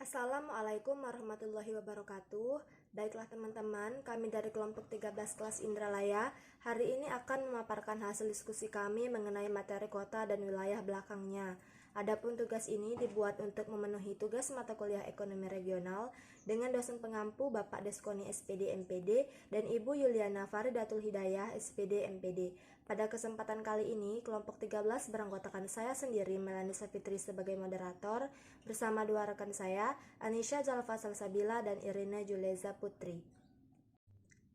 Assalamualaikum warahmatullahi wabarakatuh. Baiklah teman-teman, kami dari kelompok 13 kelas Indralaya hari ini akan memaparkan hasil diskusi kami mengenai materi kota dan wilayah belakangnya. Adapun tugas ini dibuat untuk memenuhi tugas mata kuliah ekonomi regional dengan dosen pengampu Bapak Deskoni SPD MPD dan Ibu Yuliana Faridatul Hidayah SPD MPD. Pada kesempatan kali ini, kelompok 13 beranggotakan saya sendiri, Melani Safitri sebagai moderator, bersama dua rekan saya, Anisha Zalfa Salsabila dan Irina Juleza Putri.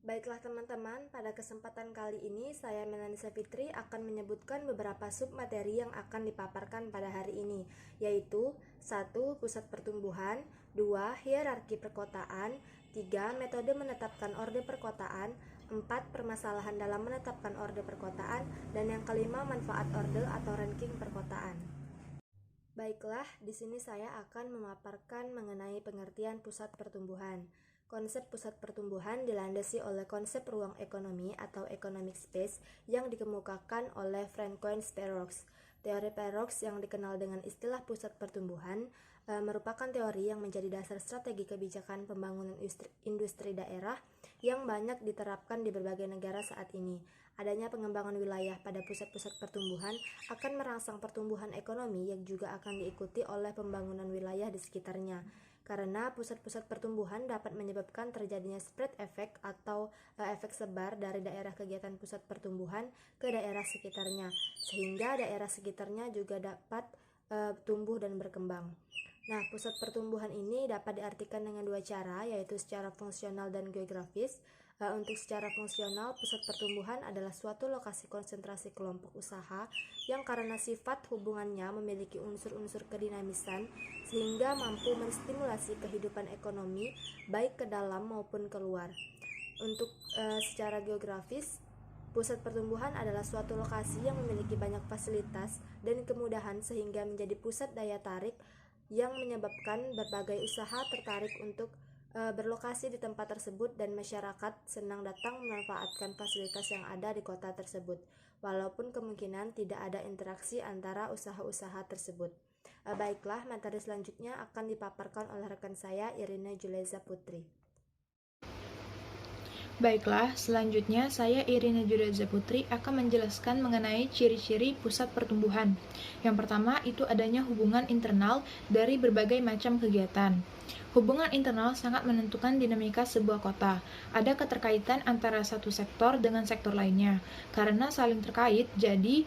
Baiklah teman-teman, pada kesempatan kali ini saya Melani Safitri akan menyebutkan beberapa submateri yang akan dipaparkan pada hari ini, yaitu 1. Pusat pertumbuhan, 2. Hierarki perkotaan, 3. Metode menetapkan orde perkotaan, 4. Permasalahan dalam menetapkan orde perkotaan, dan yang kelima manfaat orde atau ranking perkotaan. Baiklah, di sini saya akan memaparkan mengenai pengertian pusat pertumbuhan. Konsep pusat pertumbuhan dilandasi oleh konsep ruang ekonomi atau economic space yang dikemukakan oleh Francois Perroux. Teori Perroux yang dikenal dengan istilah pusat pertumbuhan merupakan teori yang menjadi dasar strategi kebijakan pembangunan industri daerah yang banyak diterapkan di berbagai negara saat ini. Adanya pengembangan wilayah pada pusat-pusat pertumbuhan akan merangsang pertumbuhan ekonomi yang juga akan diikuti oleh pembangunan wilayah di sekitarnya. Karena pusat-pusat pertumbuhan dapat menyebabkan terjadinya spread effect atau efek sebar dari daerah kegiatan pusat pertumbuhan ke daerah sekitarnya, sehingga daerah sekitarnya juga dapat tumbuh dan berkembang. Nah, pusat pertumbuhan ini dapat diartikan dengan dua cara, yaitu secara fungsional dan geografis. Untuk secara fungsional, pusat pertumbuhan adalah suatu lokasi konsentrasi kelompok usaha yang karena sifat hubungannya memiliki unsur-unsur kedinamisan sehingga mampu menstimulasi kehidupan ekonomi baik ke dalam maupun keluar. Untuk secara geografis, pusat pertumbuhan adalah suatu lokasi yang memiliki banyak fasilitas dan kemudahan sehingga menjadi pusat daya tarik yang menyebabkan berbagai usaha tertarik untuk berlokasi di tempat tersebut dan masyarakat senang datang memanfaatkan fasilitas yang ada di kota tersebut, walaupun kemungkinan tidak ada interaksi antara usaha-usaha tersebut. Baiklah, materi selanjutnya akan dipaparkan oleh rekan saya, Irina Juleza Putri. Baiklah, selanjutnya saya Irina Juleza Putri akan menjelaskan mengenai ciri-ciri pusat pertumbuhan. Yang pertama itu adanya hubungan internal dari berbagai macam kegiatan. Hubungan internal sangat menentukan dinamika sebuah kota. Ada keterkaitan antara satu sektor dengan sektor lainnya. Karena saling terkait, jadi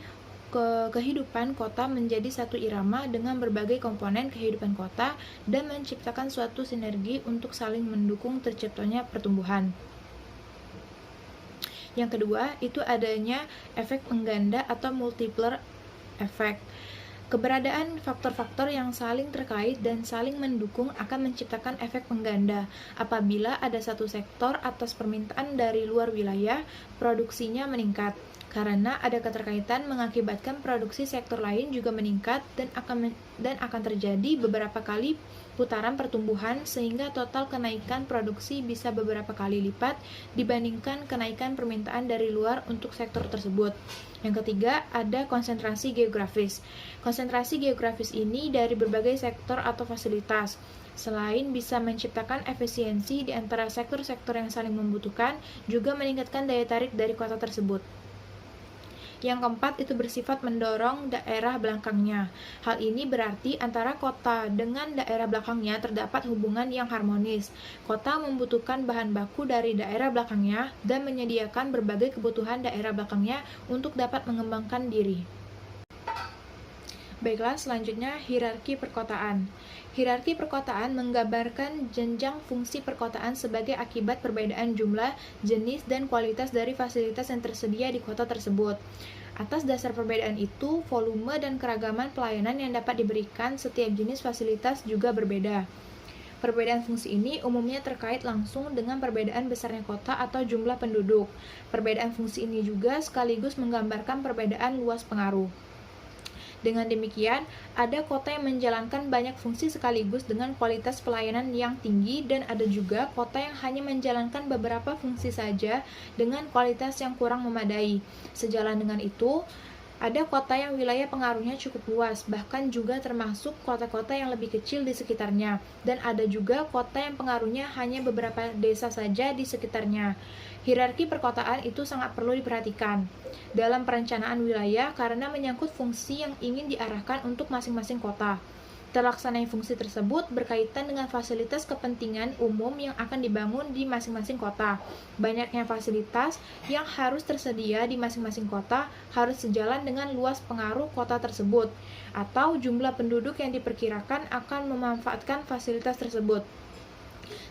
kehidupan kota menjadi satu irama dengan berbagai komponen kehidupan kota dan menciptakan suatu sinergi untuk saling mendukung terciptanya pertumbuhan. Yang kedua, itu adanya efek pengganda atau multiplier effect. Keberadaan faktor-faktor yang saling terkait dan saling mendukung akan menciptakan efek pengganda. Apabila ada satu sektor atas permintaan dari luar wilayah, produksinya meningkat. Karena ada keterkaitan mengakibatkan produksi sektor lain juga meningkat dan akan terjadi beberapa kali putaran pertumbuhan sehingga total kenaikan produksi bisa beberapa kali lipat dibandingkan kenaikan permintaan dari luar untuk sektor tersebut. Yang ketiga, ada konsentrasi geografis. Konsentrasi geografis ini dari berbagai sektor atau fasilitas. Selain bisa menciptakan efisiensi di antara sektor-sektor yang saling membutuhkan, juga meningkatkan daya tarik dari kota tersebut. Yang keempat itu bersifat mendorong daerah belakangnya. Hal ini berarti antara kota dengan daerah belakangnya terdapat hubungan yang harmonis. Kota membutuhkan bahan baku dari daerah belakangnya dan menyediakan berbagai kebutuhan daerah belakangnya untuk dapat mengembangkan diri. Baiklah, selanjutnya hierarki perkotaan. Hierarki perkotaan menggambarkan jenjang fungsi perkotaan sebagai akibat perbedaan jumlah, jenis, dan kualitas dari fasilitas yang tersedia di kota tersebut. Atas dasar perbedaan itu, volume dan keragaman pelayanan yang dapat diberikan setiap jenis fasilitas juga berbeda. Perbedaan fungsi ini umumnya terkait langsung dengan perbedaan besarnya kota atau jumlah penduduk. Perbedaan fungsi ini juga sekaligus menggambarkan perbedaan luas pengaruh. Dengan demikian, ada kota yang menjalankan banyak fungsi sekaligus dengan kualitas pelayanan yang tinggi dan ada juga kota yang hanya menjalankan beberapa fungsi saja dengan kualitas yang kurang memadai. Sejalan dengan itu, Ada kota yang wilayah pengaruhnya cukup luas, bahkan juga termasuk kota-kota yang lebih kecil di sekitarnya. Dan ada juga kota yang pengaruhnya hanya beberapa desa saja di sekitarnya. Hierarki perkotaan itu sangat perlu diperhatikan dalam perencanaan wilayah karena menyangkut fungsi yang ingin diarahkan untuk masing-masing kota. Terlaksananya fungsi tersebut berkaitan dengan fasilitas kepentingan umum yang akan dibangun di masing-masing kota. Banyaknya fasilitas yang harus tersedia di masing-masing kota harus sejalan dengan luas pengaruh kota tersebut, atau jumlah penduduk yang diperkirakan akan memanfaatkan fasilitas tersebut.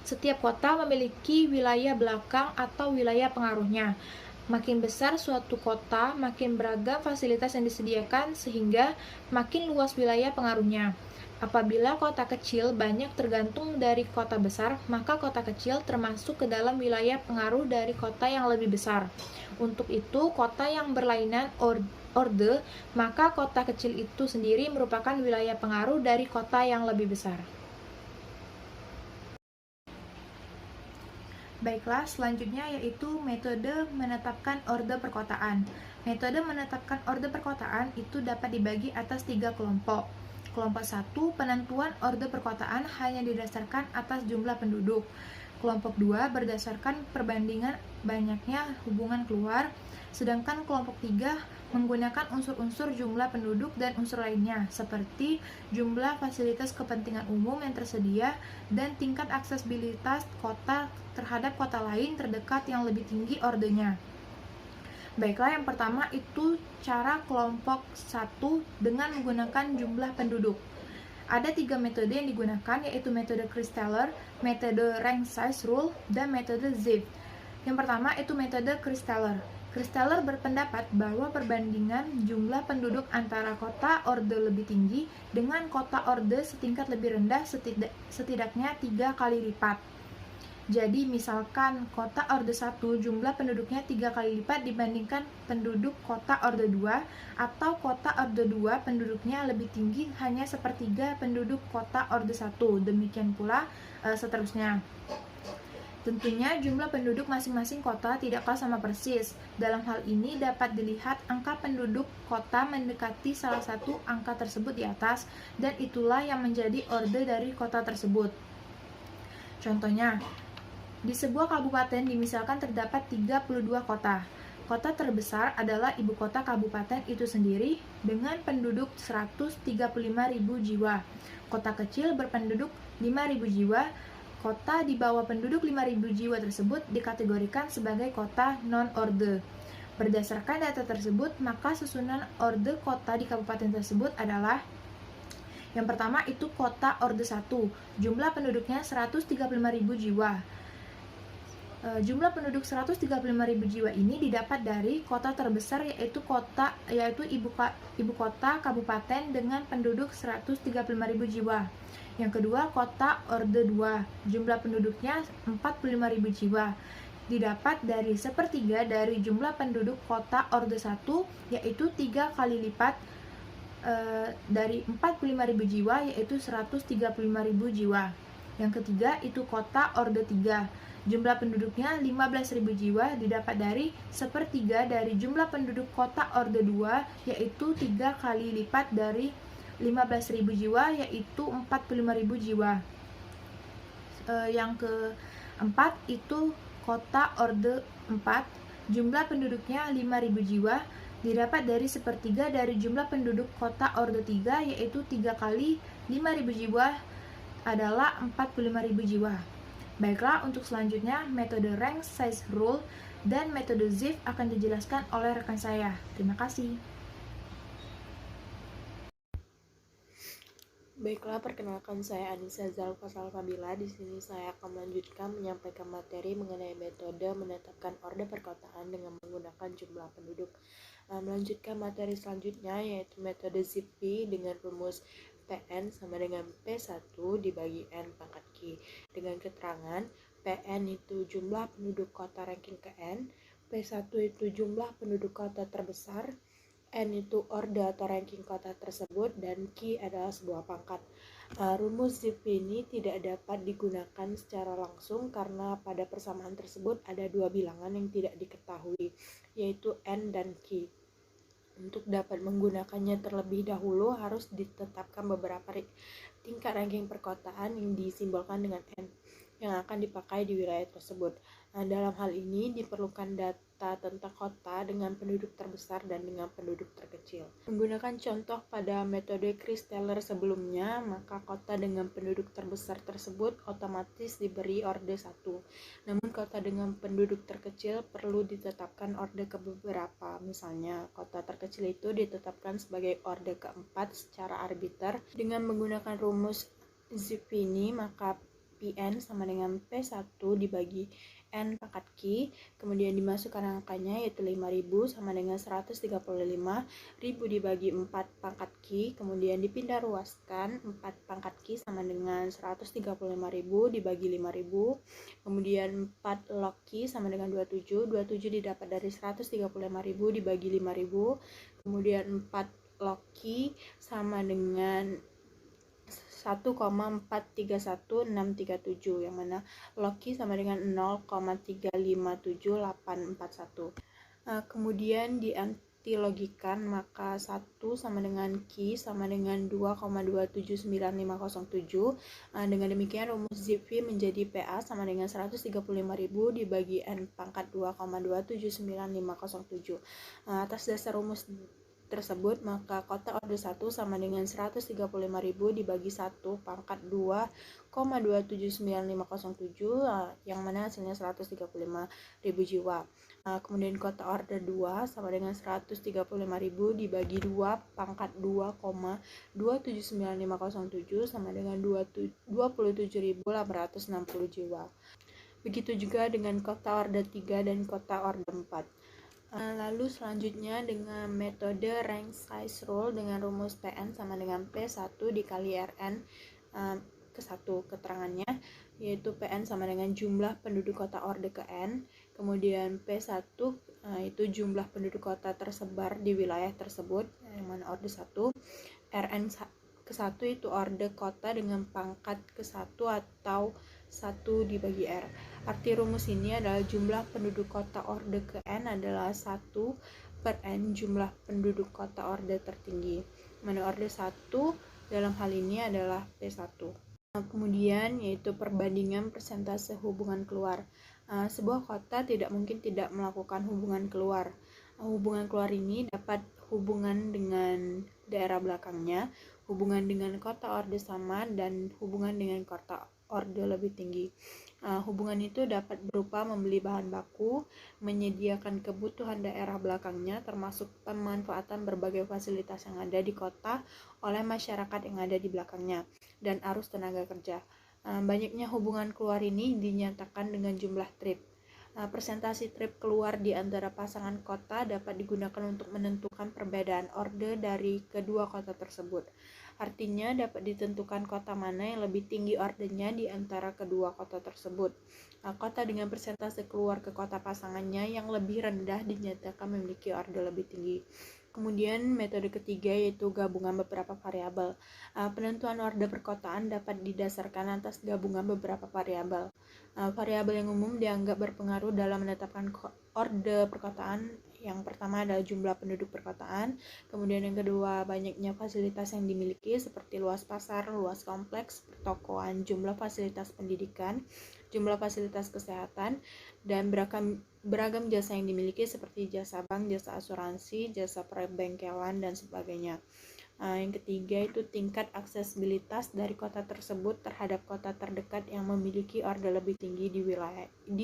Setiap kota memiliki wilayah belakang atau wilayah pengaruhnya. Makin besar suatu kota, makin beragam fasilitas yang disediakan sehingga makin luas wilayah pengaruhnya. Apabila kota kecil banyak tergantung dari kota besar, maka kota kecil termasuk ke dalam wilayah pengaruh dari kota yang lebih besar. Untuk itu, kota yang berlainan orde, maka kota kecil itu sendiri merupakan wilayah pengaruh dari kota yang lebih besar. Baiklah, selanjutnya yaitu metode menetapkan orde perkotaan. Metode menetapkan orde perkotaan itu dapat dibagi atas 3 kelompok. Kelompok 1, penentuan orde perkotaan hanya didasarkan atas jumlah penduduk. Kelompok 2, berdasarkan perbandingan banyaknya hubungan keluar. Sedangkan kelompok 3, menggunakan unsur-unsur jumlah penduduk dan unsur lainnya, seperti jumlah fasilitas kepentingan umum yang tersedia dan tingkat aksesibilitas kota terhadap kota lain terdekat yang lebih tinggi ordenya. Baiklah, yang pertama itu cara kelompok 1 dengan menggunakan jumlah penduduk. Ada 3 metode yang digunakan, yaitu metode Christaller, metode Rank Size Rule, dan metode Zipf. Yang pertama itu metode Christaller. Christaller berpendapat bahwa perbandingan jumlah penduduk antara kota orde lebih tinggi dengan kota orde setingkat lebih rendah setidaknya 3 kali lipat. Jadi misalkan kota orde 1 jumlah penduduknya 3 kali lipat dibandingkan penduduk kota orde 2, atau kota orde 2 penduduknya lebih tinggi hanya sepertiga penduduk kota orde 1. Demikian pula seterusnya. Tentunya jumlah penduduk masing-masing kota tidaklah sama persis. Dalam hal ini dapat dilihat angka penduduk kota mendekati salah satu angka tersebut di atas, dan itulah yang menjadi orde dari kota tersebut. Contohnya, di sebuah kabupaten dimisalkan terdapat 32 kota. Kota terbesar adalah ibu kota kabupaten itu sendiri dengan penduduk 135.000 jiwa. Kota kecil berpenduduk 5.000 jiwa. Kota di bawah penduduk 5.000 jiwa tersebut dikategorikan sebagai kota non-orde. Berdasarkan data tersebut, maka susunan orde kota di kabupaten tersebut adalah: yang pertama itu kota orde 1, jumlah penduduknya 135.000 jiwa. Jumlah penduduk 135.000 jiwa ini didapat dari kota terbesar yaitu ibu kota kabupaten dengan penduduk 135.000 jiwa. Yang kedua, kota orde 2, jumlah penduduknya 45.000 jiwa. Didapat dari sepertiga dari jumlah penduduk kota orde 1, yaitu 3 kali lipat dari 45.000 jiwa, yaitu 135.000 jiwa. Yang ketiga itu kota orde 3, jumlah penduduknya 15.000 jiwa, didapat dari sepertiga dari jumlah penduduk kota orde 2, yaitu 3 kali lipat dari 15.000 jiwa, yaitu 45.000 jiwa. Yang keempat itu kota orde 4, jumlah penduduknya 5.000 jiwa, didapat dari sepertiga dari jumlah penduduk kota orde 3, yaitu 3 kali 5.000 jiwa adalah 45.000 jiwa. Baiklah, untuk selanjutnya metode Rank Size Rule dan metode Zipf akan dijelaskan oleh rekan saya. Terima kasih. Baiklah, perkenalkan saya Anissa Zalfa Salsabila. Di sini saya akan melanjutkan menyampaikan materi mengenai metode menetapkan orde perkotaan dengan menggunakan jumlah penduduk. Melanjutkan materi selanjutnya yaitu metode Zipf dengan rumus PN sama dengan P1 dibagi N pangkat Q dengan keterangan PN itu jumlah penduduk kota ranking ke N, P1 itu jumlah penduduk kota terbesar, N itu orde atau ranking kota tersebut, dan Q adalah sebuah pangkat. Rumus Zipf ini tidak dapat digunakan secara langsung karena pada persamaan tersebut ada dua bilangan yang tidak diketahui, yaitu N dan Q. Untuk dapat menggunakannya terlebih dahulu harus ditetapkan beberapa tingkat ranking perkotaan yang disimbolkan dengan N yang akan dipakai di wilayah tersebut. Nah, dalam hal ini diperlukan data tentang kota dengan penduduk terbesar dan dengan penduduk terkecil. Menggunakan contoh pada metode Chris-Taylor sebelumnya, maka kota dengan penduduk terbesar tersebut otomatis diberi orde 1. Namun kota dengan penduduk terkecil perlu ditetapkan orde ke beberapa. Misalnya, kota terkecil itu ditetapkan sebagai orde keempat secara arbiter dengan menggunakan rumus Zeffini, maka Pn sama dengan P1 dibagi N pangkat Q, kemudian dimasukkan angkanya yaitu 5000 sama dengan 135.000 dibagi 4 pangkat Q, kemudian dipindah ruaskan 4 pangkat Q sama dengan 135.000 dibagi 5000, kemudian 4 log Q sama dengan 27 didapat dari 135.000 dibagi 5000, kemudian 4 log Q sama dengan 1,431637, yang mana log Q sama dengan 0,35781. Kemudian diantilogikan, maka 1 sama dengan Q sama dengan 2,279507. Dengan demikian rumus Zipf menjadi PA sama dengan 135.000 dibagi N pangkat 2,279507. Atas dasar rumus tersebut, maka kota orde 1 sama dengan 135.000 dibagi 1 pangkat 2,279507, yang mana hasilnya 135.000 jiwa. Kemudian kota orde 2 sama dengan 135.000 dibagi 2 pangkat 2,279507 sama dengan 27.860 jiwa. Begitu juga dengan kota orde 3 dan kota orde 4. Lalu selanjutnya dengan metode rank size rule dengan rumus Pn sama dengan P1 dikali Rn ke 1. Keterangannya yaitu Pn sama dengan jumlah penduduk kota orde ke N, kemudian P1 itu jumlah penduduk kota tersebar di wilayah tersebut, yang mana orde 1, Rn ke 1 itu orde kota dengan pangkat ke 1 atau 1 dibagi R. Arti rumus ini adalah jumlah penduduk kota orde ke N adalah 1 per N jumlah penduduk kota orde tertinggi, mana orde 1 dalam hal ini adalah P1. Kemudian yaitu perbandingan persentase hubungan keluar. Sebuah kota tidak mungkin tidak melakukan hubungan keluar. Hubungan keluar ini dapat hubungan dengan daerah belakangnya, hubungan dengan kota orde sama, dan hubungan dengan kota orde lebih tinggi. Hubungan itu dapat berupa membeli bahan baku, menyediakan kebutuhan daerah belakangnya, termasuk pemanfaatan berbagai fasilitas yang ada di kota oleh masyarakat yang ada di belakangnya, dan arus tenaga kerja. Banyaknya hubungan keluar ini dinyatakan dengan jumlah trip. Persentase trip keluar di antara pasangan kota dapat digunakan untuk menentukan perbedaan orde dari kedua kota tersebut. Artinya dapat ditentukan kota mana yang lebih tinggi ordenya di antara kedua kota tersebut. Kota dengan persentase keluar ke kota pasangannya yang lebih rendah dinyatakan memiliki orde lebih tinggi. Kemudian metode ketiga yaitu gabungan beberapa variabel. Penentuan orde perkotaan dapat didasarkan atas gabungan beberapa variabel. Variabel yang umum dianggap berpengaruh dalam menetapkan orde perkotaan. Yang pertama adalah jumlah penduduk perkotaan, kemudian yang kedua banyaknya fasilitas yang dimiliki seperti luas pasar, luas kompleks, pertokoan, jumlah fasilitas pendidikan, jumlah fasilitas kesehatan, dan beragam jasa yang dimiliki seperti jasa bank, jasa asuransi, jasa perbengkelan, dan sebagainya. Yang ketiga itu tingkat aksesibilitas dari kota tersebut terhadap kota terdekat yang memiliki orde lebih tinggi di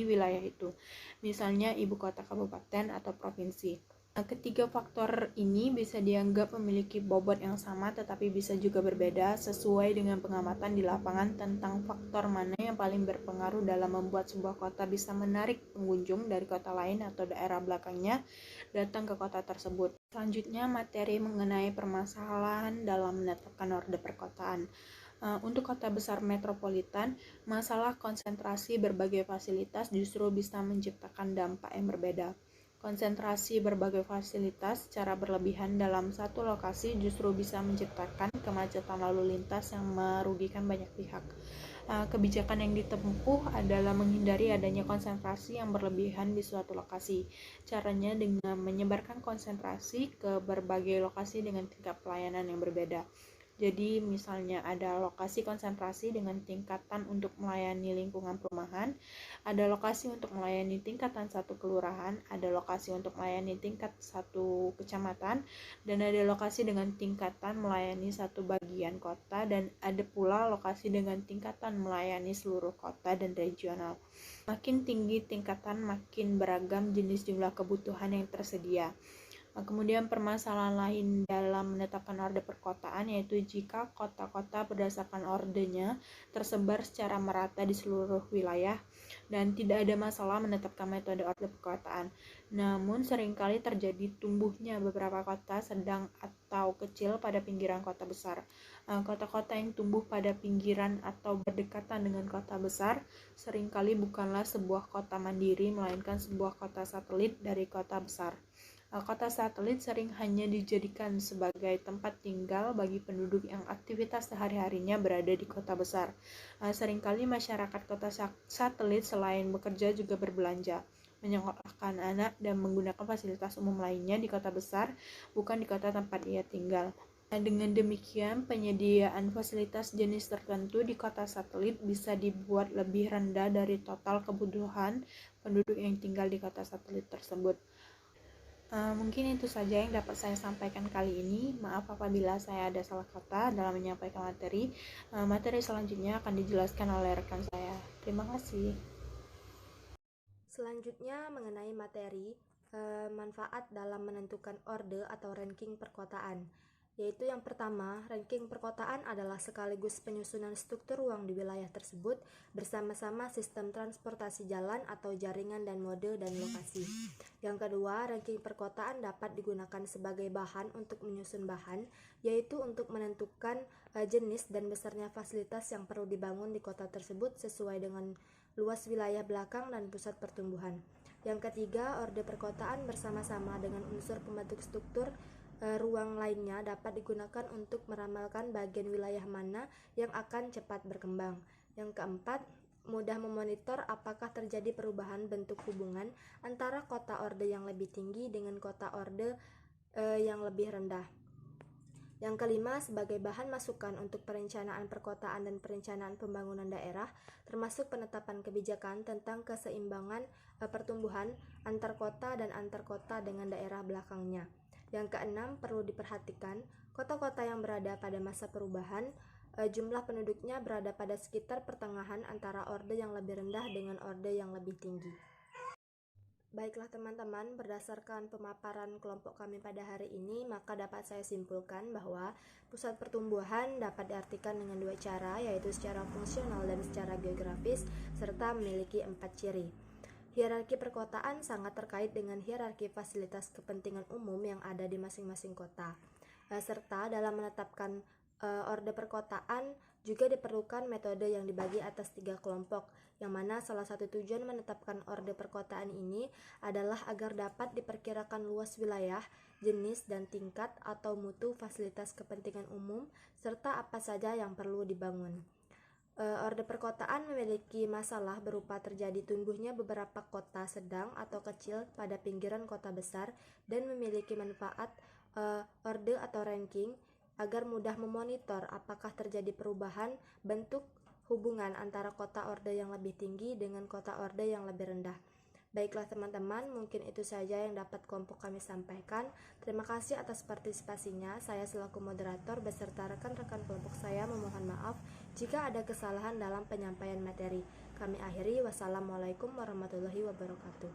wilayah itu, misalnya ibu kota kabupaten atau provinsi. Ketiga faktor ini bisa dianggap memiliki bobot yang sama tetapi bisa juga berbeda sesuai dengan pengamatan di lapangan tentang faktor mana yang paling berpengaruh dalam membuat sebuah kota bisa menarik pengunjung dari kota lain atau daerah belakangnya datang ke kota tersebut. Selanjutnya materi mengenai permasalahan dalam menetapkan orde perkotaan. Untuk kota besar metropolitan, masalah konsentrasi berbagai fasilitas justru bisa menciptakan dampak yang berbeda. Konsentrasi berbagai fasilitas secara berlebihan dalam satu lokasi justru bisa menciptakan kemacetan lalu lintas yang merugikan banyak pihak. Kebijakan yang ditempuh adalah menghindari adanya konsentrasi yang berlebihan di suatu lokasi. Caranya dengan menyebarkan konsentrasi ke berbagai lokasi dengan tingkat pelayanan yang berbeda. Jadi misalnya ada lokasi konsentrasi dengan tingkatan untuk melayani lingkungan perumahan, ada lokasi untuk melayani tingkatan satu kelurahan, ada lokasi untuk melayani tingkat satu kecamatan, dan ada lokasi dengan tingkatan melayani satu bagian kota, dan ada pula lokasi dengan tingkatan melayani seluruh kota dan regional. Makin tinggi tingkatan, makin beragam jenis jumlah kebutuhan yang tersedia. Kemudian permasalahan lain dalam menetapkan orde perkotaan yaitu jika kota-kota berdasarkan ordenya tersebar secara merata di seluruh wilayah dan tidak ada masalah menetapkan metode orde perkotaan. Namun seringkali terjadi tumbuhnya beberapa kota sedang atau kecil pada pinggiran kota besar. Kota-kota yang tumbuh pada pinggiran atau berdekatan dengan kota besar seringkali bukanlah sebuah kota mandiri melainkan sebuah kota satelit dari kota besar. Kota satelit sering hanya dijadikan sebagai tempat tinggal bagi penduduk yang aktivitas sehari-harinya berada di kota besar. Seringkali masyarakat kota satelit selain bekerja juga berbelanja, menyekolahkan anak, dan menggunakan fasilitas umum lainnya di kota besar, bukan di kota tempat ia tinggal. Dengan demikian, penyediaan fasilitas jenis tertentu di kota satelit bisa dibuat lebih rendah dari total kebutuhan penduduk yang tinggal di kota satelit tersebut. Mungkin itu saja yang dapat saya sampaikan kali ini. Maaf apabila saya ada salah kata dalam menyampaikan materi. Materi selanjutnya akan dijelaskan oleh rekan saya. Terima kasih. Selanjutnya mengenai materi manfaat dalam menentukan orde atau ranking perkotaan. Yaitu yang pertama, ranking perkotaan adalah sekaligus penyusunan struktur ruang di wilayah tersebut bersama-sama sistem transportasi jalan atau jaringan dan mode dan lokasi. Yang kedua, ranking perkotaan dapat digunakan sebagai bahan untuk menyusun bahan, yaitu untuk menentukan jenis dan besarnya fasilitas yang perlu dibangun di kota tersebut sesuai dengan luas wilayah belakang dan pusat pertumbuhan. Yang ketiga, orde perkotaan bersama-sama dengan unsur pembentuk struktur ruang lainnya dapat digunakan untuk meramalkan bagian wilayah mana yang akan cepat berkembang. Yang keempat, mudah memonitor apakah terjadi perubahan bentuk hubungan antara kota orde yang lebih tinggi dengan kota orde yang lebih rendah. Yang kelima, sebagai bahan masukan untuk perencanaan perkotaan dan perencanaan pembangunan daerah, termasuk penetapan kebijakan tentang keseimbangan pertumbuhan antar kota dan antar kota dengan daerah belakangnya. Yang keenam, perlu diperhatikan kota-kota yang berada pada masa perubahan, jumlah penduduknya berada pada sekitar pertengahan antara orde yang lebih rendah dengan orde yang lebih tinggi. Baiklah teman-teman, berdasarkan pemaparan kelompok kami pada hari ini, maka dapat saya simpulkan bahwa pusat pertumbuhan dapat diartikan dengan dua cara, yaitu secara fungsional dan secara geografis, serta memiliki 4 ciri. Hierarki perkotaan sangat terkait dengan hierarki fasilitas kepentingan umum yang ada di masing-masing kota. Serta dalam menetapkan orde perkotaan juga diperlukan metode yang dibagi atas 3 kelompok, yang mana salah satu tujuan menetapkan orde perkotaan ini adalah agar dapat diperkirakan luas wilayah, jenis dan tingkat atau mutu fasilitas kepentingan umum, serta apa saja yang perlu dibangun. Orde perkotaan memiliki masalah berupa terjadi tumbuhnya beberapa kota sedang atau kecil pada pinggiran kota besar dan memiliki manfaat orde atau ranking agar mudah memonitor apakah terjadi perubahan bentuk hubungan antara kota orde yang lebih tinggi dengan kota orde yang lebih rendah. Baiklah teman-teman, mungkin itu saja yang dapat kelompok kami sampaikan. Terima kasih atas partisipasinya. Saya selaku moderator beserta rekan-rekan kelompok saya memohon maaf jika ada kesalahan dalam penyampaian materi. Kami akhiri, wassalamualaikum warahmatullahi wabarakatuh.